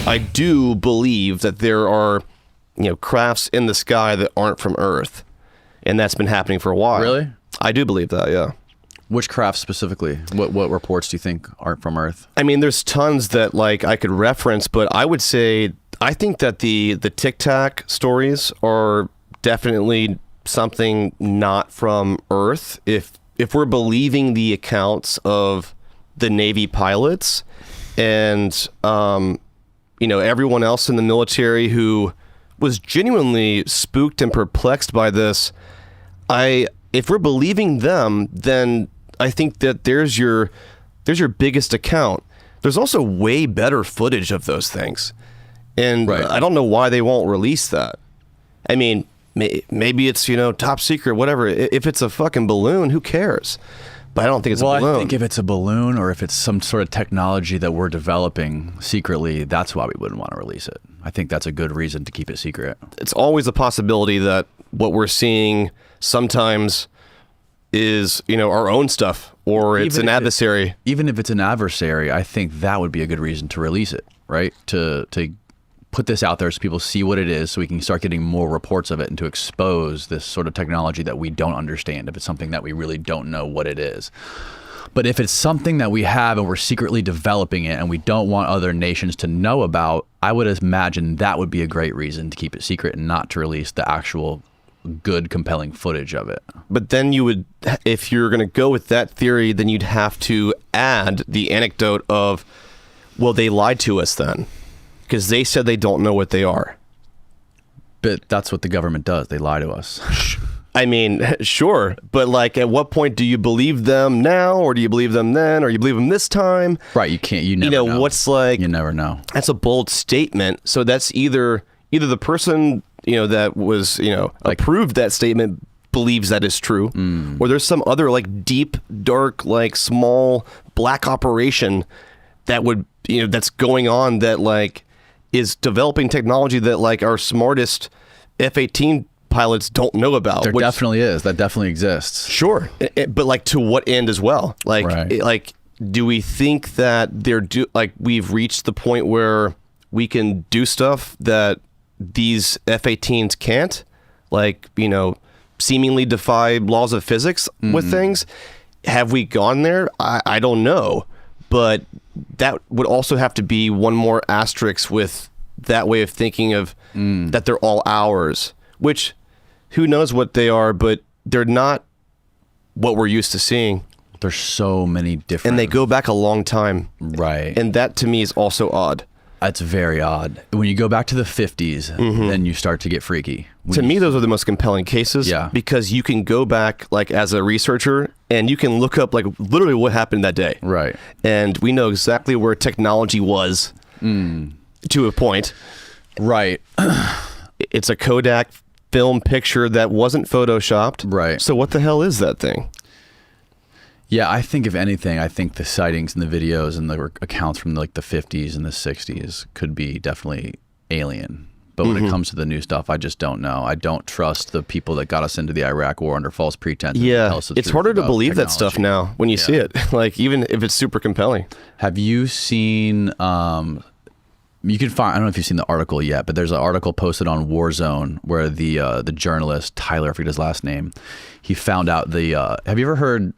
I do believe that there are, crafts in the sky that aren't from Earth, and that's been happening for a while. Really? I do believe that, yeah. Which crafts specifically? What reports do you think aren't from Earth? I mean, there's tons that I could reference, but I would say I think that the Tic Tac stories are definitely something not from Earth. If we're believing the accounts of the Navy pilots and everyone else in the military who was genuinely spooked and perplexed by this, if we're believing them, then I think that there's your biggest account. There's also way better footage of those things, and right. I don't know why they won't release that. I mean, maybe it's top secret, whatever. If it's a fucking balloon, who cares? But I don't think it's a balloon. I think if it's a balloon or if it's some sort of technology that we're developing secretly, that's why we wouldn't want to release it. I think that's a good reason to keep it secret. It's always a possibility that what we're seeing sometimes is, our own stuff, or it's an adversary. Even if it's an adversary, I think that would be a good reason to release it, right? To put this out there so people see what it is, so we can start getting more reports of it and to expose this sort of technology that we don't understand, if it's something that we really don't know what it is. But if it's something that we have and we're secretly developing it and we don't want other nations to know about, I would imagine that would be a great reason to keep it secret and not to release the actual good, compelling footage of it. But then you would, if you're going to go with that theory, then you'd have to add the anecdote of, well, they lied to us then, because they said they don't know what they are. But that's what the government does. They lie to us. I mean, sure. But at what point do you believe them now, or do you believe them then, or you believe them this time? Right. You can't, you never know. What's you never know. That's a bold statement. So that's either the person, that was, approved that statement believes that is true, or there's some other deep, dark, small black operation that would, that's going on that is developing technology that our smartest F-18 pilots don't know about. There definitely is. That definitely exists. Sure. But to what end as well? Right. Do we think that we've reached the point where we can do stuff that these F-18s can't? Seemingly defy laws of physics with things? Have we gone there? I don't know. But that would also have to be one more asterisk with that way of thinking of that they're all ours, which who knows what they are, but they're not what we're used to seeing. There's so many different... And they go back a long time. Right. And that to me is also odd. That's very odd. When you go back to the 50s, then you start to get freaky. To me, those are the most compelling cases. Yeah. Because you can go back as a researcher and you can look up literally what happened that day. Right. And we know exactly where technology was to a point. Right. It's a Kodak film picture that wasn't photoshopped. Right. So what the hell is that thing? Yeah, I think if anything, I think the sightings and the videos and the accounts from the 50s and the 60s could be definitely alien. But when it comes to the new stuff, I just don't know. I don't trust the people that got us into the Iraq war under false pretense. Yeah, it's harder to believe that stuff now when you see it, even if it's super compelling. Have you seen... you can find, I don't know if you've seen the article yet, but there's an article posted on Warzone where the journalist, Tyler, I forget his last name, he found out have you ever heard...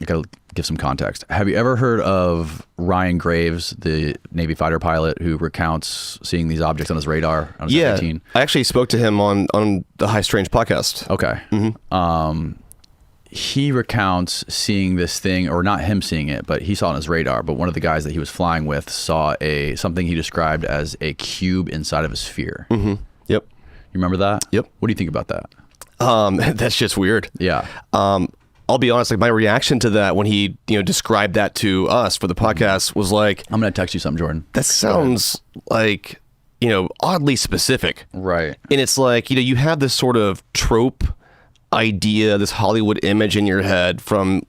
I gotta give some context. Have you ever heard of Ryan Graves, the Navy fighter pilot who recounts seeing these objects on his radar on his F-18? I actually spoke to him on the High Strange podcast. Okay. He recounts seeing this thing, or not him seeing it, but he saw it on his radar. But one of the guys that he was flying with saw something he described as a cube inside of a sphere. Yep. You remember that? Yep. What do you think about that? That's just weird. Yeah. I'll be honest, my reaction to that when he, described that to us for the podcast was I'm going to text you something, Jordan. That sounds oddly specific. Right. And it's you have this sort of trope idea, this Hollywood image in your head from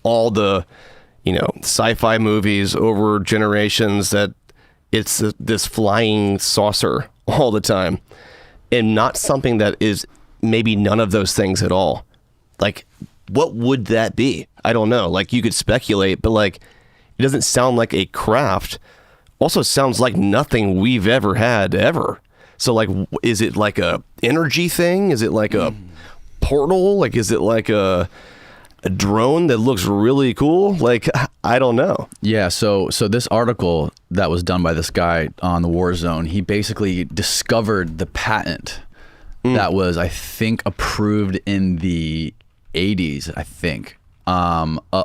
all the, sci-fi movies over generations that it's this flying saucer all the time, and not something that is maybe none of those things at all. What would that be? I don't know. You could speculate, but it doesn't sound like a craft Also sounds like nothing we've ever had ever. So like, is it like a energy thing? Is it like a portal? Like, is it like a drone that looks really cool? Like, I don't know. Yeah, so this article that was done by this guy on the War Zone, he basically discovered the patent that was, I think, approved in the 80s, I think,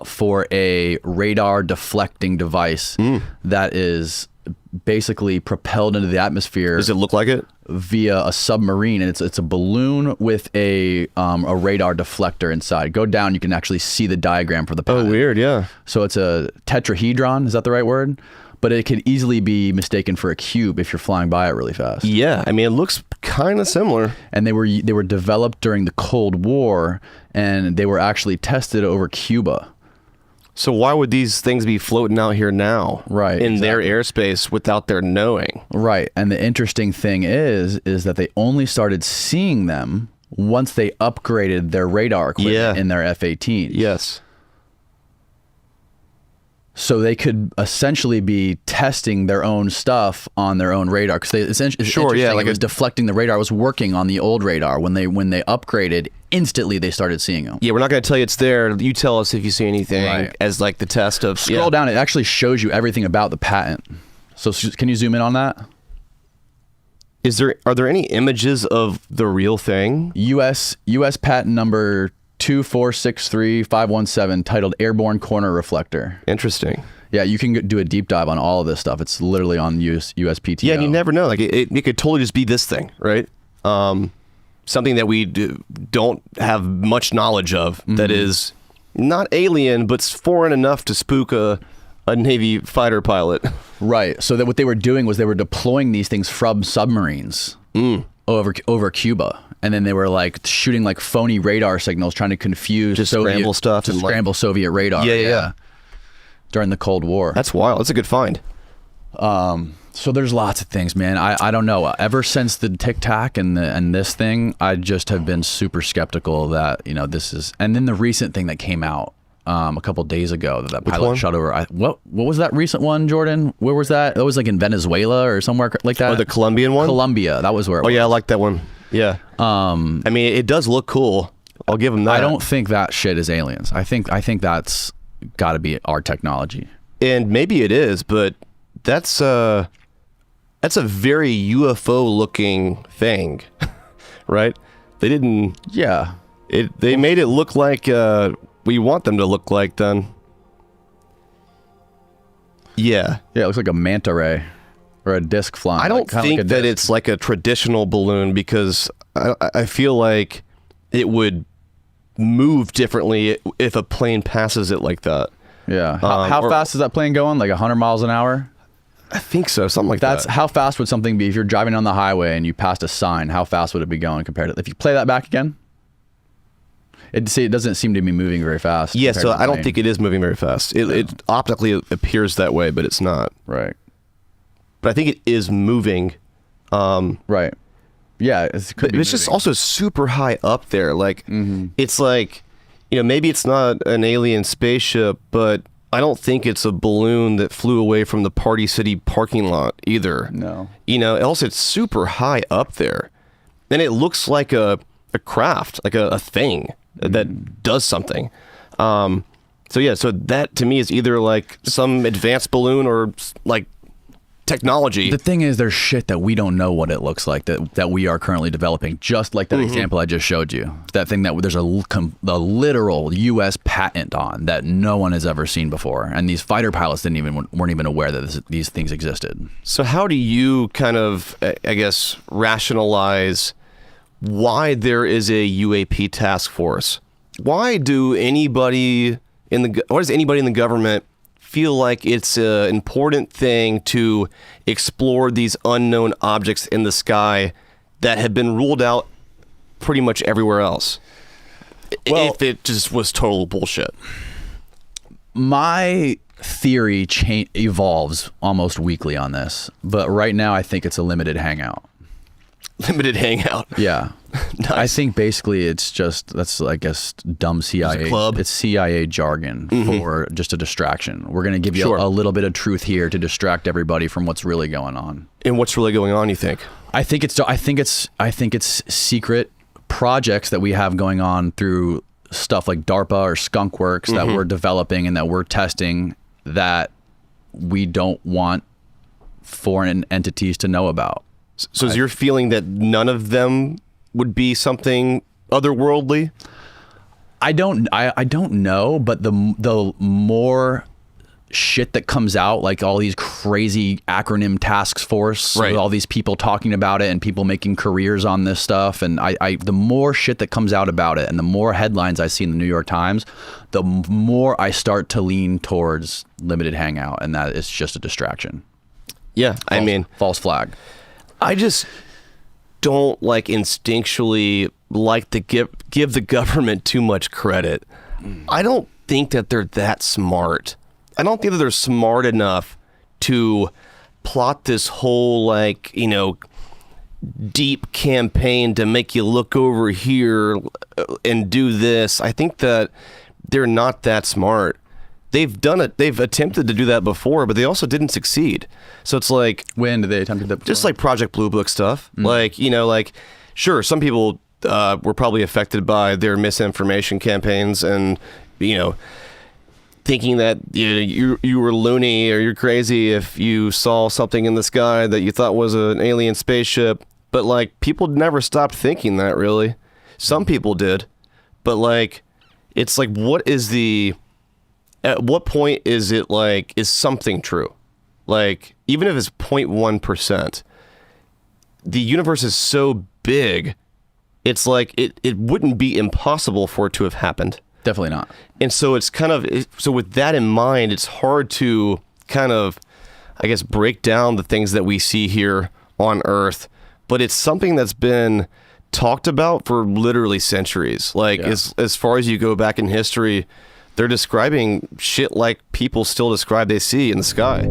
for a radar deflecting device that is basically propelled into the atmosphere. Does it look like it? Via a submarine, and it's a balloon with a radar deflector inside. Go down, you can actually see the diagram for the patent. Oh, weird, yeah. So it's a tetrahedron, is that the right word? But it could easily be mistaken for a cube if you're flying by it really fast. Yeah, I mean, it looks kind of similar. And they were developed during the Cold War, and they were actually tested over Cuba. So why would these things be floating out here now? Right, in their airspace without their knowing? Right. And the interesting thing is that they only started seeing them once they upgraded their radar equipment in their F-18s. Yes. So they could essentially be testing their own stuff on their own radar, because they essentially like it was deflecting the radar. It was working on the old radar. When they upgraded, instantly they started seeing them. Yeah, we're not going to tell you it's there. You tell us if you see anything as like the test of. Scroll down. It actually shows you everything about the patent. So can you zoom in on that? Are there any images of the real thing? U.S. patent number 2463517, titled Airborne Corner Reflector. Interesting. Yeah, you can do a deep dive on all of this stuff. It's literally on USPTO. Yeah, and you never know. Like it could totally just be this thing, right? Something that we don't have much knowledge of that is not alien, but foreign enough to spook a Navy fighter pilot. Right. So that what they were doing was they were deploying these things from submarines over Cuba. And then they were like shooting like phony radar signals, trying to confuse scramble stuff and scramble Soviet radar. Yeah. During the Cold War. That's wild. That's a good find. So there's lots of things, man. I don't know. Ever since the Tic Tac and this thing, I just have been super skeptical that this is. And then the recent thing that came out a couple days ago that pilot shot over. What was that recent one, Jordan? Where was that? That was like in Venezuela or somewhere like that. Oh, the Colombian one. Colombia. That was where. Yeah, I like that one. Yeah. I mean, it does look cool. I'll give them that. I don't think that shit is aliens. I think that's got to be our technology. And maybe it is, but that's a very UFO looking thing, right? They didn't. Yeah. They made it look like we want them to look like then. Yeah. Yeah, it looks like a manta ray. Or a disc flying. I don't think that it's like a traditional balloon, because I feel like it would move differently if a plane passes it like that. Yeah. How fast is that plane going? Like 100 miles an hour? I think so. Something like that. How fast would something be if you're driving on the highway and you passed a sign? How fast would it be going compared to if you play that back again? It doesn't seem to be moving very fast. Yeah, so I don't think it is moving very fast. It optically appears that way, but it's not. Right. But I think it is moving. Right. Yeah, it's just also super high up there. Like, it's like, maybe it's not an alien spaceship, but I don't think it's a balloon that flew away from the Party City parking lot either. No. Else it's super high up there. And it looks like a craft, like a thing that does something. So that to me is either like some advanced balloon or like technology. The thing is, there's shit that we don't know what it looks like that we are currently developing. Just like that example I just showed you, that thing that there's a literal U.S. patent on that no one has ever seen before, and these fighter pilots weren't even aware that these things existed. So how do you kind of, I guess, rationalize why there is a UAP task force? Why does anybody in the government feel like it's an important thing to explore these unknown objects in the sky that have been ruled out pretty much everywhere else? Well, if it just was total bullshit. My theory evolves almost weekly on this, but right now I think it's a limited hangout. limited hangout. Yeah. Nice. I think basically that's I guess dumb CIA. club. It's CIA jargon for just a distraction. We're going to give you Sure. a little bit of truth here to distract everybody from what's really going on. And what's really going on, you think? I think it's secret projects that we have going on through stuff like DARPA or Skunk Works that we're developing and that we're testing that we don't want foreign entities to know about. So is your feeling that none of them would be something otherworldly? I don't know, but the more shit that comes out, like all these crazy acronym task force, Right. with all these people talking about it and people making careers on this stuff, and the more shit that comes out about it and the more headlines I see in the New York Times, the more I start to lean towards limited hangout, and that it's just a distraction. Yeah, I mean, false flag. I just don't instinctually like to give the government too much credit. I don't think that they're that smart. I don't think that they're smart enough to plot this whole deep campaign to make you look over here and do this. I think that they're not that smart. They've done it. They've attempted to do that before, but they also didn't succeed. So it's like, when did they attempt that before? just like Project Blue Book stuff. Sure, some people were probably affected by their misinformation campaigns and, thinking that you were loony or you're crazy if you saw something in the sky that you thought was an alien spaceship. But people never stopped thinking that, really. Some people did. But it's at what point is it is something true? Even if it's 0.1%, the universe is so big, it's it wouldn't be impossible for it to have happened. Definitely not. And so it's so with that in mind, it's hard to kind of, I guess, break down the things that we see here on Earth, but it's something that's been talked about for literally centuries. As far as you go back in history, they're describing shit like people still describe they see in the sky.